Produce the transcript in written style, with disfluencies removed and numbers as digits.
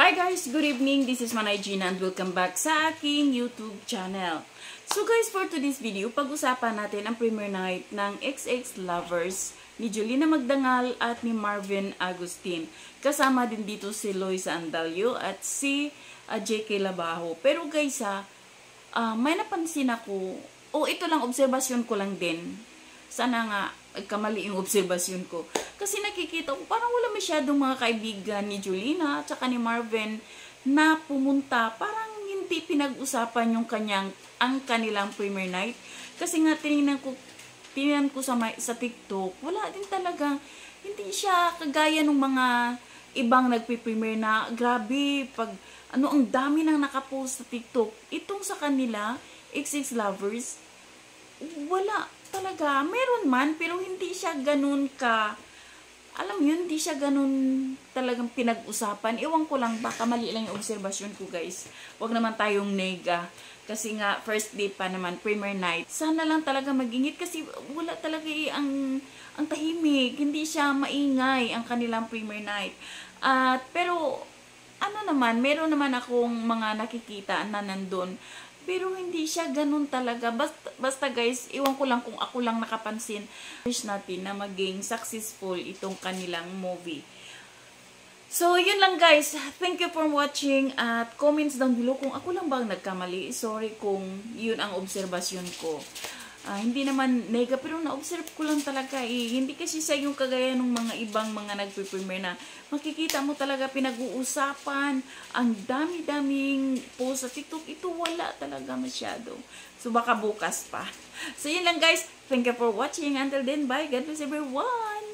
Hi guys! Good evening! This is Manay Gina and welcome back sa aking YouTube channel. So guys, for today's video, pag-usapan natin ang premiere night ng XX Lovers ni Julina Magdangal at ni Marvin Agustin. Kasama din dito si Loisa Andalio at si JK Labajo. Pero guys may napansin ako, ito lang, obserbasyon ko lang din. Sana nga, kamali yung obserbasyon ko. Kasi nakikita ko, parang wala masyadong mga kaibigan ni Julina at saka ni Marvin na pumunta. Parang hindi pinag-usapan yung ang kanilang premiere night. Kasi nga, tinignan ko sa TikTok, wala din talagang, hindi siya kagaya ng mga ibang nagpi-premiere na, grabe, ang dami nang nakapost sa TikTok. Itong sa kanila, XX Lovers, wala talaga. Meron man, pero hindi siya ganun alam yun, hindi siya ganun talagang pinag-usapan. Ewan ko lang, baka mali lang yung obserbasyon ko guys. Huwag naman tayong nega. Kasi nga, first day pa naman, premiere night. Sana lang talaga magingit kasi wala talaga ang tahimik. Hindi siya maingay ang kanilang premiere night. Pero, meron naman akong mga nakikita na nandun. Pero hindi siya ganun talaga. Basta guys, iwan ko lang kung ako lang nakapansin. Wish natin na maging successful itong kanilang movie. So, yun lang guys. Thank you for watching. At comments down below kung ako lang bang nagkamali. Sorry kung yun ang obserbasyon ko. Hindi naman nega, pero na-observe ko lang talaga Hindi kasi sa yung kagaya ng mga ibang mga nagpe-premiere na makikita mo talaga pinag-uusapan. Ang dami-daming post sa TikTok. Ito wala talaga masyado. So baka bukas pa. So yun lang guys. Thank you for watching. Until then, bye. God bless everyone.